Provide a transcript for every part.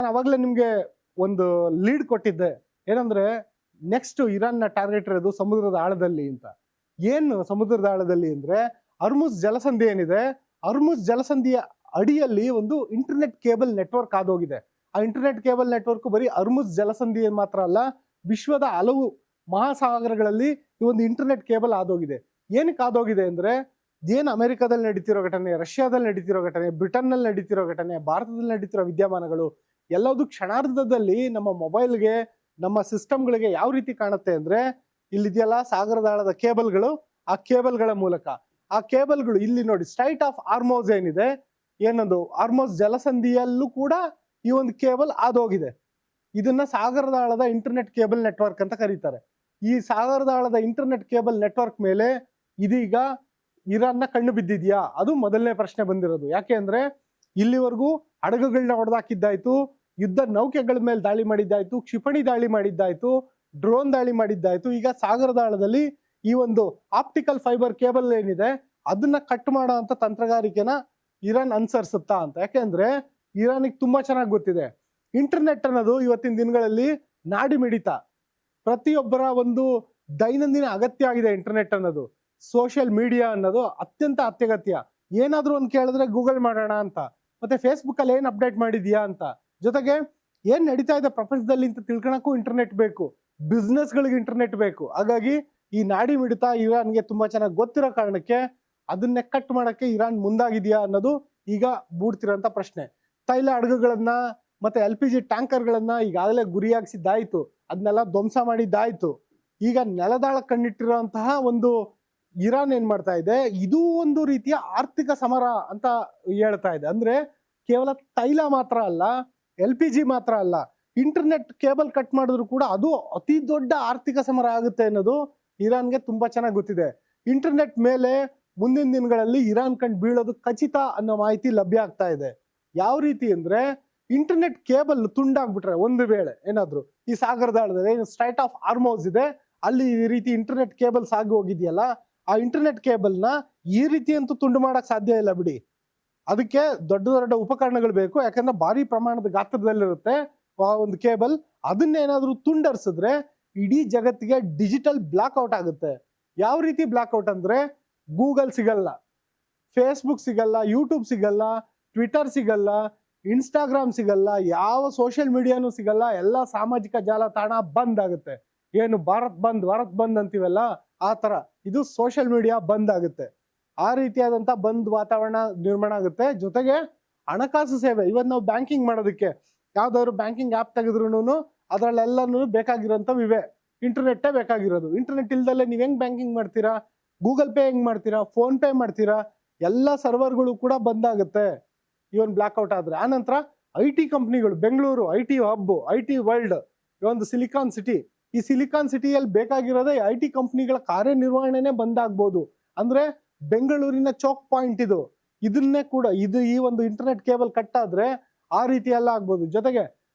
ನಾನು ಅವಾಗಲೇ ನಿಮಗೆ ಒಂದು ಲೀಡ್ ಕೊಟ್ಟಿದ್ದೆ. ಏನಂದ್ರೆ ನೆಕ್ಸ್ಟ್ ಇರಾನ್ನ ಟಾರ್ಗೆಟ್ ಇರೋದು ಸಮುದ್ರದ ಆಳದಲ್ಲಿ ಅಂತ. ಏನು ಸಮುದ್ರದ ಆಳದಲ್ಲಿ ಅಂದ್ರೆ ಅರ್ಮುಜ್ ಜಲಸಂಧಿ ಏನಿದೆ, ಅರ್ಮುಜ್ ಜಲಸಂಧಿಯ ಅಡಿಯಲ್ಲಿ ಒಂದು ಇಂಟರ್ನೆಟ್ ಕೇಬಲ್ ನೆಟ್ವರ್ಕ್ ಆದೋಗಿದೆ. ಆ ಇಂಟರ್ನೆಟ್ ಕೇಬಲ್ ನೆಟ್ವರ್ಕ್ ಬರೀ ಅರ್ಮುಜ್ ಜಲಸಂಧಿ ಮಾತ್ರ ಅಲ್ಲ, ವಿಶ್ವದ ಹಲವು ಮಹಾಸಾಗರಗಳಲ್ಲಿ ಈ ಒಂದು ಇಂಟರ್ನೆಟ್ ಕೇಬಲ್ ಆದೋಗಿದೆ. ಏನಕ್ಕೆ ಆದೋಗಿದೆ ಅಂದ್ರೆ ಏನು ಅಮೆರಿಕಾದಲ್ಲಿ ನಡೀತಿರೋ ಘಟನೆ, ರಷ್ಯಾದಲ್ಲಿ ನಡೀತಿರೋ ಘಟನೆ, ಬ್ರಿಟನ್ನಲ್ಲಿ ನಡೀತಿರೋ ಘಟನೆ, ಭಾರತದಲ್ಲಿ ನಡೀತಿರೋ ವಿದ್ಯಮಾನಗಳು ಎಲ್ಲದೂ ಕ್ಷಣಾರ್ಧದಲ್ಲಿ ನಮ್ಮ ಮೊಬೈಲ್ಗೆ, ನಮ್ಮ ಸಿಸ್ಟಮ್ಗಳಿಗೆ ಯಾವ ರೀತಿ ಕಾಣುತ್ತೆ ಅಂದ್ರೆ ಇಲ್ಲಿದೆಯಲ್ಲ ಸಾಗರದಾಳದ ಕೇಬಲ್ಗಳು, ಆ ಕೇಬಲ್ಗಳ ಮೂಲಕ. ಆ ಕೇಬಲ್ಗಳು ಇಲ್ಲಿ ನೋಡಿ, ಸ್ಟ್ರೈಟ್ ಆಫ್ ಆರ್ಮೋಸ್ ಏನಿದೆ, ಏನೊಂದು ಆರ್ಮೋಸ್ ಜಲಸಂಧಿಯಲ್ಲೂ ಕೂಡ ಈ ಒಂದು ಕೇಬಲ್ ಆದೋಗಿದೆ. ಇದನ್ನ ಸಾಗರದಾಳದ ಇಂಟರ್ನೆಟ್ ಕೇಬಲ್ ನೆಟ್ವರ್ಕ್ ಅಂತ ಕರೀತಾರೆ. ಈ ಸಾಗರದಾಳದ ಇಂಟರ್ನೆಟ್ ಕೇಬಲ್ ನೆಟ್ವರ್ಕ್ ಮೇಲೆ ಇದೀಗ ಇರಾನ್ನ ಕಣ್ಣು ಬಿದ್ದಿದ್ಯಾ? ಅದು ಮೊದಲನೇ ಪ್ರಶ್ನೆ ಬಂದಿರೋದು. ಯಾಕೆ ಅಂದ್ರೆ ಇಲ್ಲಿವರೆಗೂ ಹಡಗುಗಳನ್ನ ಹೊಡೆದಾಕಿದ್ದಾಯ್ತು, ಯುದ್ಧ ನೌಕೆಗಳ ಮೇಲೆ ದಾಳಿ ಮಾಡಿದ್ದಾಯ್ತು, ಕ್ಷಿಪಣಿ ದಾಳಿ ಮಾಡಿದ್ದಾಯ್ತು, ಡ್ರೋನ್ ದಾಳಿ ಮಾಡಿದ್ದಾಯ್ತು. ಈಗ ಸಾಗರದಾಳದಲ್ಲಿ ಈ ಒಂದು ಆಪ್ಟಿಕಲ್ ಫೈಬರ್ ಕೇಬಲ್ ಏನಿದೆ ಅದನ್ನ ಕಟ್ ಮಾಡೋ ಅಂತ ತಂತ್ರಗಾರಿಕೆನ ಇರಾನ್ ಅನುಸರಿಸುತ್ತಾ ಅಂತ. ಯಾಕೆಂದ್ರೆ ಇರಾನಿಗೆ ತುಂಬಾ ಚೆನ್ನಾಗಿ ಗೊತ್ತಿದೆ, ಇಂಟರ್ನೆಟ್ ಅನ್ನೋದು ಇವತ್ತಿನ ದಿನಗಳಲ್ಲಿ ನಾಡಿ ಮಿಡಿತ, ಪ್ರತಿಯೊಬ್ಬರ ಒಂದು ದೈನಂದಿನ ಅಗತ್ಯ ಆಗಿದೆ. ಇಂಟರ್ನೆಟ್ ಅನ್ನೋದು, ಸೋಷಿಯಲ್ ಮೀಡಿಯಾ ಅನ್ನೋದು ಅತ್ಯಂತ ಅತ್ಯಗತ್ಯ. ಏನಾದ್ರೂ ಒಂದು ಕೇಳಿದ್ರೆ ಗೂಗಲ್ ಮಾಡೋಣ ಅಂತ, ಮತ್ತೆ ಫೇಸ್ಬುಕ್ ಅಲ್ಲಿ ಏನ್ ಅಪ್ಡೇಟ್ ಮಾಡಿದ್ಯಾ ಅಂತ, ಜೊತೆಗೆ ಏನ್ ನಡೀತಾ ಇದೆ ಪ್ರಪಂಚದಲ್ಲಿ ಅಂತ ತಿಳ್ಕೊಳಕ್ಕೂ ಇಂಟರ್ನೆಟ್ ಬೇಕು, ಬಿಸ್ನೆಸ್ ಗಳಿಗೆ ಇಂಟರ್ನೆಟ್ ಬೇಕು. ಹಾಗಾಗಿ ಈ ನಾಡಿ ಮಿಡಿತ ಇರಾನ್ಗೆ ತುಂಬಾ ಚೆನ್ನಾಗಿ ಗೊತ್ತಿರೋ ಕಾರಣಕ್ಕೆ ಅದನ್ನೇ ಕಟ್ ಮಾಡಕ್ಕೆ ಇರಾನ್ ಮುಂದಾಗಿದೆಯಾ ಅನ್ನೋದು ಈಗ ಮೂಡ್ತಿರೋಂಥ ಪ್ರಶ್ನೆ. ತೈಲ ಹಡಗುಗಳನ್ನ ಮತ್ತೆ LPG ಟ್ಯಾಂಕರ್ಗಳನ್ನ ಈಗಾಗಲೇ ಗುರಿಯಾಗಿಸಿದ್ದಾಯ್ತು, ಅದನ್ನೆಲ್ಲ ಧ್ವಂಸ ಮಾಡಿದ್ದಾಯ್ತು. ಈಗ ನೆಲದಾಳ ಕಣ್ಣಿಟ್ಟಿರುವಂತಹ ಒಂದು ಇರಾನ್ ಏನ್ ಮಾಡ್ತಾ ಇದೆ, ಇದು ಒಂದು ರೀತಿಯ ಆರ್ಥಿಕ ಸಮರ ಅಂತ ಹೇಳ್ತಾ ಇದೆ. ಅಂದ್ರೆ ಕೇವಲ ತೈಲ ಮಾತ್ರ ಅಲ್ಲ, LPG ಮಾತ್ರ ಅಲ್ಲ, ಇಂಟರ್ನೆಟ್ ಕೇಬಲ್ ಕಟ್ ಮಾಡಿದ್ರು ಕೂಡ ಅದು ಅತಿ ದೊಡ್ಡ ಆರ್ಥಿಕ ಸಮರ ಆಗುತ್ತೆ ಅನ್ನೋದು ಇರಾನ್ಗೆ ತುಂಬಾ ಚೆನ್ನಾಗಿ ಗೊತ್ತಿದೆ. ಇಂಟರ್ನೆಟ್ ಮೇಲೆ ಮುಂದಿನ ದಿನಗಳಲ್ಲಿ ಇರಾನ್ ಕಂಡು ಬೀಳೋದು ಖಚಿತ ಅನ್ನೋ ಮಾಹಿತಿ ಲಭ್ಯ ಆಗ್ತಾ ಇದೆ. ಯಾವ ರೀತಿ ಅಂದ್ರೆ ಇಂಟರ್ನೆಟ್ ಕೇಬಲ್ ತುಂಡಾಗ್ಬಿಟ್ರೆ ಒಂದು ವೇಳೆ ಏನಾದ್ರು ಈ ಸಾಗರದಾಳದಲ್ಲಿ ಏನು ಸ್ಟ್ರೈಟ್ ಆಫ್ ಆರ್ಮೋಸ್ ಇದೆ ಅಲ್ಲಿ ಈ ರೀತಿ ಇಂಟರ್ನೆಟ್ ಕೇಬಲ್ ಸಾಗಿ ಹೋಗಿದೆಯಲ್ಲ, ಆ ಇಂಟರ್ನೆಟ್ ಕೇಬಲ್ನ ಈ ರೀತಿ ಅಂತೂ ತುಂಡು ಮಾಡಕ್ ಸಾಧ್ಯ ಇಲ್ಲ ಬಿಡಿ. ಅದಕ್ಕೆ ದೊಡ್ಡ ದೊಡ್ಡ ಉಪಕರಣಗಳು ಬೇಕು, ಯಾಕಂದ್ರೆ ಭಾರಿ ಪ್ರಮಾಣದ ಗಾತ್ರದಲ್ಲಿರುತ್ತೆ ಆ ಒಂದು ಕೇಬಲ್. ಅದನ್ನೇನಾದ್ರೂ ತುಂಡರಿಸಿದ್ರೆ ಇಡೀ ಜಗತ್ತಿಗೆ ಡಿಜಿಟಲ್ ಬ್ಲಾಕ್ಔಟ್ ಆಗುತ್ತೆ. ಯಾವ ರೀತಿ ಬ್ಲಾಕ್ಔಟ್ ಅಂದ್ರೆ ಗೂಗಲ್ ಸಿಗಲ್ಲ, ಫೇಸ್ಬುಕ್ ಸಿಗಲ್ಲ, ಯೂಟ್ಯೂಬ್ ಸಿಗಲ್ಲ, ಟ್ವಿಟರ್ ಸಿಗಲ್ಲ, ಇನ್ಸ್ಟಾಗ್ರಾಮ್ ಸಿಗಲ್ಲ, ಯಾವ ಸೋಷಿಯಲ್ ಮೀಡಿಯಾನು ಸಿಗಲ್ಲ, ಎಲ್ಲ ಸಾಮಾಜಿಕ ಜಾಲತಾಣ ಬಂದ್ ಆಗುತ್ತೆ. ಏನು ಭಾರತ್ ಬಂದ್ ಅಂತೀವಲ್ಲ ಆ ತರ ಇದು ಸೋಷಿಯಲ್ ಮೀಡಿಯಾ ಬಂದ್ ಆಗುತ್ತೆ. ಆ ರೀತಿಯಾದಂತ ಬಂದ್ ವಾತಾವರಣ ನಿರ್ಮಾಣ ಆಗುತ್ತೆ. ಜೊತೆಗೆ ಹಣಕಾಸು ಸೇವೆ, ಇವತ್ತು ನಾವು ಬ್ಯಾಂಕಿಂಗ್ ಮಾಡೋದಕ್ಕೆ ಯಾವ್ದಾದ್ರು ಬ್ಯಾಂಕಿಂಗ್ ಆ್ಯಪ್ ತೆಗೆದ್ರು ಅದ್ರಲ್ಲೆಲ್ಲನೂ ಬೇಕಾಗಿರೋಂಥವು ಇವೆ, ಇಂಟರ್ನೆಟ್ಟೇ ಬೇಕಾಗಿರೋದು. ಇಂಟರ್ನೆಟ್ ಇಲ್ದಲ್ಲೇ ನೀವು ಹೆಂಗ್ ಬ್ಯಾಂಕಿಂಗ್ ಮಾಡ್ತೀರಾ, ಗೂಗಲ್ ಪೇ ಹೆಂಗ್ ಮಾಡ್ತೀರಾ, ಫೋನ್ ಪೇ ಮಾಡ್ತೀರಾ, ಎಲ್ಲ ಸರ್ವರ್ಗಳು ಕೂಡ ಬಂದಾಗುತ್ತೆ ಇವನ್ ಬ್ಲಾಕ್ಔಟ್ ಆದ್ರೆ. ಆನಂತರ IT ಕಂಪ್ನಿಗಳು, Bengaluru IT hub, IT world, ಒಂದು ಸಿಲಿಕಾನ್ ಸಿಟಿ, ಈ ಸಿಲಿಕಾನ್ ಸಿಟಿಯಲ್ಲಿ ಬೇಕಾಗಿರೋದೇ IT ಕಂಪ್ನಿಗಳ ಕಾರ್ಯನಿರ್ವಹಣೆನೇ ಬಂದಾಗ್ಬೋದು. ಅಂದ್ರೆ ಬೆಂಗಳೂರಿನ ಚೋಕ್ ಪಾಯಿಂಟ್ ಇದು, ಇದನ್ನೇ ಕೂಡ ಈ ಒಂದು ಇಂಟರ್ನೆಟ್ ಕೇಬಲ್ ಕಟ್ ಆದ್ರೆ ಆ ರೀತಿ ಎಲ್ಲ ಆಗ್ಬೋದು. ಜೊತೆಗೆ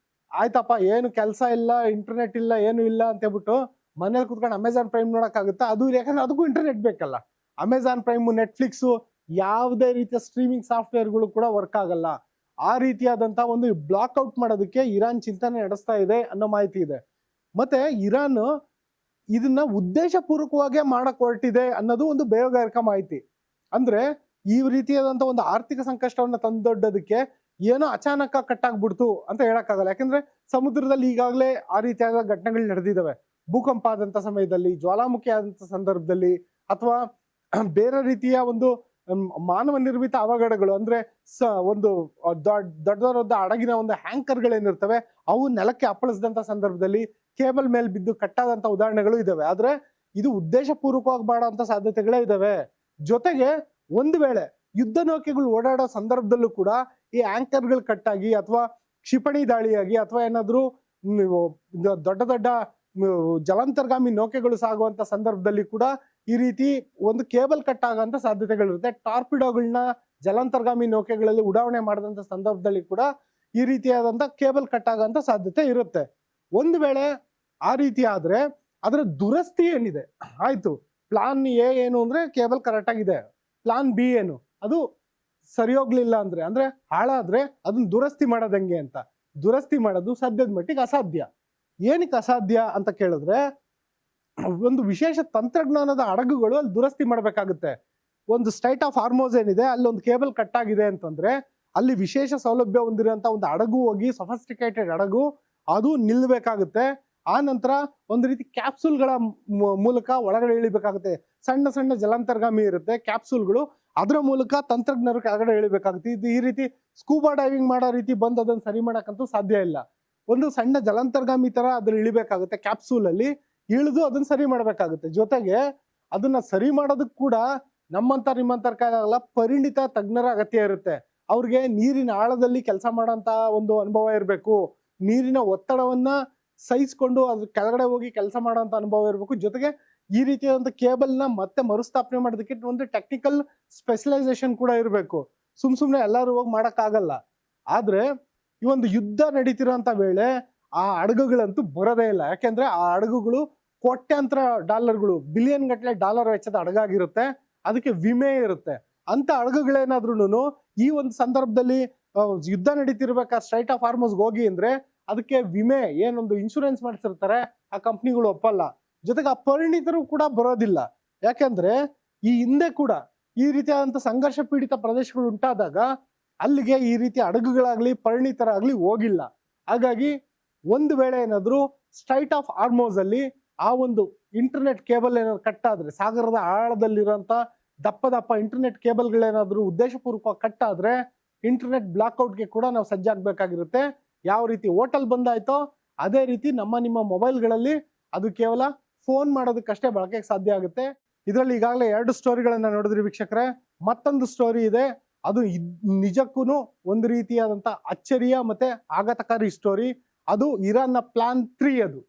ಆಯ್ತಪ್ಪ ಏನು ಕೆಲಸ ಇಲ್ಲ, ಇಂಟರ್ನೆಟ್ ಇಲ್ಲ, ಏನು ಇಲ್ಲ ಅಂತ ಹೇಳ್ಬಿಟ್ಟು ಮನೇಲಿ ಕುತ್ಕೊಂಡು ಅಮೆಝಾನ್ ಪ್ರೈಮ್ ನೋಡಕ್ಕಾಗುತ್ತಾ? ಅದು ಯಾಕಂದ್ರೆ ಅದಕ್ಕೂ ಇಂಟರ್ನೆಟ್ ಬೇಕಲ್ಲ. ಅಮೆಝಾನ್ ಪ್ರೈಮು, ನೆಟ್ಫ್ಲಿಕ್ಸು, ಯಾವುದೇ ರೀತಿಯ ಸ್ಟ್ರೀಮಿಂಗ್ ಸಾಫ್ಟ್ವೇರ್ಗಳು ಕೂಡ ವರ್ಕ್ ಆಗಲ್ಲ. ಆ ರೀತಿಯಾದಂತ ಒಂದು ಬ್ಲಾಕ್ಔಟ್ ಮಾಡೋದಕ್ಕೆ ಇರಾನ್ ಚಿಂತನೆ ನಡೆಸ್ತಾ ಇದೆ ಅನ್ನೋ ಮಾಹಿತಿ ಇದೆ. ಮತ್ತೆ ಇರಾನ್ ಇದನ್ನ ಉದ್ದೇಶಪೂರ್ವಕವಾಗೇ ಮಾಡಕ್ ಹೊರಟಿದೆ ಅನ್ನೋದು ಒಂದು ಬೇಯೋಗಾರಿಕಾ ಮಾಹಿತಿ. ಅಂದ್ರೆ ಈ ರೀತಿಯಾದಂತ ಒಂದು ಆರ್ಥಿಕ ಸಂಕಷ್ಟವನ್ನ ತಂದೊಡ್ಡೋದಕ್ಕೆ ಏನೋ ಅಚಾನಕ ಕಟ್ಟಾಗ್ಬಿಡ್ತು ಅಂತ ಹೇಳಕ್ಕಾಗಲ್ಲ. ಯಾಕಂದ್ರೆ ಸಮುದ್ರದಲ್ಲಿ ಈಗಾಗಲೇ ಆ ರೀತಿಯಾದ ಘಟನೆಗಳು ನಡೆದಿದ್ದಾವೆ. ಭೂಕಂಪ ಆದಂತ ಸಮಯದಲ್ಲಿ, ಜ್ವಾಲಾಮುಖಿ ಆದಂತ ಸಂದರ್ಭದಲ್ಲಿ, ಅಥವಾ ಬೇರೆ ರೀತಿಯ ಒಂದು ಮಾನವ ನಿರ್ಮಿತ ಅವಘಡಗಳು, ಅಂದ್ರೆ ಒಂದು ದೊಡ್ಡ ದೊಡ್ಡ ಹಡಗಿನ ಒಂದು ಹ್ಯಾಂಕರ್ಗಳೇನಿರ್ತವೆ ಅವು ನೆಲಕ್ಕೆ ಅಪ್ಪಳಿಸಿದಂತ ಸಂದರ್ಭದಲ್ಲಿ ಕೇಬಲ್ ಮೇಲೆ ಬಿದ್ದು ಕಟ್ಟಾದಂತ ಉದಾಹರಣೆಗಳು ಇದಾವೆ. ಆದ್ರೆ ಇದು ಉದ್ದೇಶಪೂರ್ವಕವಾಗಿ ಮಾಡೋ ಸಾಧ್ಯತೆಗಳೇ ಇದಾವೆ. ಜೊತೆಗೆ ಒಂದು ವೇಳೆ ಯುದ್ಧ ನೌಕೆಗಳು ಓಡಾಡೋ ಸಂದರ್ಭದಲ್ಲೂ ಕೂಡ ಈ ಆಂಕರ್ಗಳು ಕಟ್ಟಾಗಿ ಅಥವಾ ಕ್ಷಿಪಣಿ ದಾಳಿಯಾಗಿ ಅಥವಾ ಏನಾದ್ರೂ ದೊಡ್ಡ ದೊಡ್ಡ ಜಲಾಂತರ್ಗಾಮಿ ನೌಕೆಗಳು ಸಾಗುವಂತ ಸಂದರ್ಭದಲ್ಲಿ ಕೂಡ ಈ ರೀತಿ ಒಂದು ಕೇಬಲ್ ಕಟ್ ಆಗೋಂಥ ಸಾಧ್ಯತೆಗಳಿರುತ್ತೆ. ಟಾರ್ಪಿಡೋಗಳನ್ನ ಜಲಾಂತರ್ಗಾಮಿ ನೌಕೆಗಳಲ್ಲಿ ಉಡಾವಣೆ ಮಾಡಿದಂತ ಸಂದರ್ಭದಲ್ಲಿ ಕೂಡ ಈ ರೀತಿಯಾದಂತ ಕೇಬಲ್ ಕಟ್ ಆಗೋಂಥ ಸಾಧ್ಯತೆ ಇರುತ್ತೆ. ಒಂದು ವೇಳೆ ಆ ರೀತಿ ಆದ್ರೆ ಅದರ ದುರಸ್ತಿ ಏನಿದೆ, ಆಯ್ತು ಪ್ಲಾನ್ ಎ ಏನು ಅಂದ್ರೆ ಕೇಬಲ್ ಕರೆಕ್ಟ್ ಆಗಿದೆ, ಪ್ಲಾನ್ ಬಿ ಏನು, ಅದು ಸರಿ ಹೋಗ್ಲಿಲ್ಲ ಅಂದ್ರೆ ಹಾಳಾದ್ರೆ ಅದನ್ನ ದುರಸ್ತಿ ಮಾಡೋದಂಗೆ ಅಂತ. ದುರಸ್ತಿ ಮಾಡೋದು ಸದ್ಯದ ಮಟ್ಟಿಗೆ ಅಸಾಧ್ಯ. ಏನಕ್ಕೆ ಅಸಾಧ್ಯ ಅಂತ ಕೇಳಿದ್ರೆ, ಒಂದು ವಿಶೇಷ ತಂತ್ರಜ್ಞಾನದ ಹಡಗುಗಳು ಅಲ್ಲಿ ದುರಸ್ತಿ ಮಾಡಬೇಕಾಗುತ್ತೆ. ಒಂದು ಸ್ಟ್ರೈಟ್ ಆಫ್ ಹಾರ್ಮೋಸ್ ಏನಿದೆ, ಅಲ್ಲಿ ಒಂದು ಕೇಬಲ್ ಕಟ್ ಆಗಿದೆ ಅಂತಂದ್ರೆ ಅಲ್ಲಿ ವಿಶೇಷ ಸೌಲಭ್ಯ ಹೊಂದಿರುವಂತ ಒಂದು ಹಡಗು ಹೋಗಿ, ಸಫಿಸ್ಟಿಕೇಟೆಡ್ ಹಡಗು, ಅದು ನಿಲ್ಬೇಕಾಗುತ್ತೆ. ಆ ನಂತರ ಒಂದು ರೀತಿ ಕ್ಯಾಪ್ಸೂಲ್ಗಳ ಮೂಲಕ ಒಳಗಡೆ ಇಳಿಬೇಕಾಗುತ್ತೆ. ಸಣ್ಣ ಸಣ್ಣ ಜಲಾಂತರ್ಗಾಮಿ ಇರುತ್ತೆ ಕ್ಯಾಪ್ಸೂಲ್ಗಳು, ಅದರ ಮೂಲಕ ತಂತ್ರಜ್ಞರು ಕೆಳಗಡೆ ಇಳಿಬೇಕಾಗುತ್ತೆ. ಇದು ಈ ರೀತಿ ಸ್ಕೂಬಾ ಡೈವಿಂಗ್ ಮಾಡೋ ರೀತಿ ಬಂದು ಅದನ್ನು ಸರಿ ಮಾಡಕ್ಕಂತೂ ಸಾಧ್ಯ ಇಲ್ಲ. ಒಂದು ಸಣ್ಣ ಜಲಾಂತರ್ಗಾಮಿ ತರ ಅದ್ರಲ್ಲಿ ಇಳಿಬೇಕಾಗುತ್ತೆ, ಕ್ಯಾಪ್ಸೂಲ್ ಅಲ್ಲಿ ಇಳಿದು ಅದನ್ನ ಸರಿ ಮಾಡಬೇಕಾಗುತ್ತೆ. ಜೊತೆಗೆ ಅದನ್ನ ಸರಿ ಮಾಡೋದಕ್ಕೆ ಕೂಡ ನಿಮ್ಮಂತರ ಕೈಲಾಗಲ್ಲ, ಪರಿಣಿತ ತಜ್ಞರ ಅಗತ್ಯ ಇರುತ್ತೆ. ಅವ್ರಿಗೆ ನೀರಿನ ಆಳದಲ್ಲಿ ಕೆಲಸ ಮಾಡೋಂತ ಒಂದು ಅನುಭವ ಇರಬೇಕು, ನೀರಿನ ಒತ್ತಡವನ್ನ ಸಹಿಸ್ಕೊಂಡು ಅದ್ರ ಕೆಳಗಡೆ ಹೋಗಿ ಕೆಲಸ ಮಾಡೋಂತ ಅನುಭವ ಇರಬೇಕು. ಜೊತೆಗೆ ಈ ರೀತಿಯಾದಂಥ ಕೇಬಲ್ನ ಮತ್ತೆ ಮರುಸ್ಥಾಪನೆ ಮಾಡೋದಕ್ಕೆ ಒಂದು ಟೆಕ್ನಿಕಲ್ ಸ್ಪೆಷಲೈಸೇಷನ್ ಕೂಡ ಇರಬೇಕು. ಸುಮ್ಮನೆ ಎಲ್ಲರೂ ಹೋಗಿ ಮಾಡೋಕ್ಕಾಗಲ್ಲ. ಆದ್ರೆ ಈ ಒಂದು ಯುದ್ಧ ನಡೀತಿರೋಂಥ ವೇಳೆ ಆ ಹಡಗುಗಳಂತೂ ಬರೋದೇ ಇಲ್ಲ. ಯಾಕೆಂದ್ರೆ ಆ ಹಡಗುಗಳು ಕೋಟ್ಯಾಂತರ ಡಾಲರ್ಗಳು, ಬಿಲಿಯನ್ ಗಟ್ಟಲೆ ಡಾಲರ್ ವೆಚ್ಚದ ಹಡಗಾಗಿರುತ್ತೆ. ಅದಕ್ಕೆ ವಿಮೆ ಇರುತ್ತೆ. ಅಂತ ಹಡಗುಗಳೇನಾದ್ರೂ ಈ ಒಂದು ಸಂದರ್ಭದಲ್ಲಿ ಯುದ್ಧ ನಡೀತಿರ್ಬೇಕಾ ಸ್ಟ್ರೈಟ್ ಆಫ್ ಹಾರ್ಮೋಸ್ಗೆ ಹೋಗಿ ಅಂದ್ರೆ ಅದಕ್ಕೆ ವಿಮೆ ಏನೊಂದು ಇನ್ಶೂರೆನ್ಸ್ ಮಾಡಿಸಿರ್ತಾರೆ, ಆ ಕಂಪ್ನಿಗಳು ಒಪ್ಪಲ್ಲ. ಜೊತೆಗೆ ಆ ಪರಿಣಿತರು ಕೂಡ ಬರೋದಿಲ್ಲ. ಯಾಕೆಂದ್ರೆ ಈ ಹಿಂದೆ ಕೂಡ ಈ ರೀತಿಯಾದಂಥ ಸಂಘರ್ಷ ಪೀಡಿತ ಪ್ರದೇಶಗಳು ಉಂಟಾದಾಗ ಅಲ್ಲಿಗೆ ಈ ರೀತಿ ಹಡಗುಗಳಾಗ್ಲಿ ಪರಿಣಿತರಾಗ್ಲಿ ಹೋಗಿಲ್ಲ. ಹಾಗಾಗಿ ಒಂದು ವೇಳೆ ಏನಾದ್ರು ಸ್ಟ್ರೈಟ್ ಆಫ್ ಹಾರ್ಮೋಸ್ ಅಲ್ಲಿ ಆ ಒಂದು ಇಂಟರ್ನೆಟ್ ಕೇಬಲ್ ಏನಾದ್ರು ಕಟ್ ಆದ್ರೆ, ಸಾಗರದ ಆಳದಲ್ಲಿರುವಂತ ದಪ್ಪ ಇಂಟರ್ನೆಟ್ ಕೇಬಲ್ಗಳೇನಾದ್ರು ಉದ್ದೇಶಪೂರ್ವಕ ಕಟ್ ಆದ್ರೆ ಇಂಟರ್ನೆಟ್ ಬ್ಲಾಕ್ಔಟ್ಗೆ ಕೂಡ ನಾವು ಸಜ್ಜಾಗಬೇಕಾಗಿರುತ್ತೆ. ಯಾವ ರೀತಿ ಹೋಟೆಲ್ ಬಂದಾಯ್ತೋ ಅದೇ ರೀತಿ ನಿಮ್ಮ ಮೊಬೈಲ್ಗಳಲ್ಲಿ ಅದು ಕೇವಲ ಫೋನ್ ಮಾಡೋದಕ್ಕಷ್ಟೇ ಬಳಕೆಗೆ ಸಾಧ್ಯ ಆಗುತ್ತೆ. ಇದರಲ್ಲಿ ಈಗಾಗಲೇ 2 ಸ್ಟೋರಿಗಳನ್ನ ನೋಡಿದ್ರಿ ವೀಕ್ಷಕರೇ. ಮತ್ತೊಂದು ಸ್ಟೋರಿ ಇದೆ, ಅದು ನಿಜಕ್ಕೂ ಒಂದು ರೀತಿಯಾದಂಥ ಅಚ್ಚರಿಯ ಮತ್ತೆ ಆಘಾತಕಾರಿ ಸ್ಟೋರಿ. ಅದು ಇರಾನ್ನ ಪ್ಲಾನ್ 3. ಅದು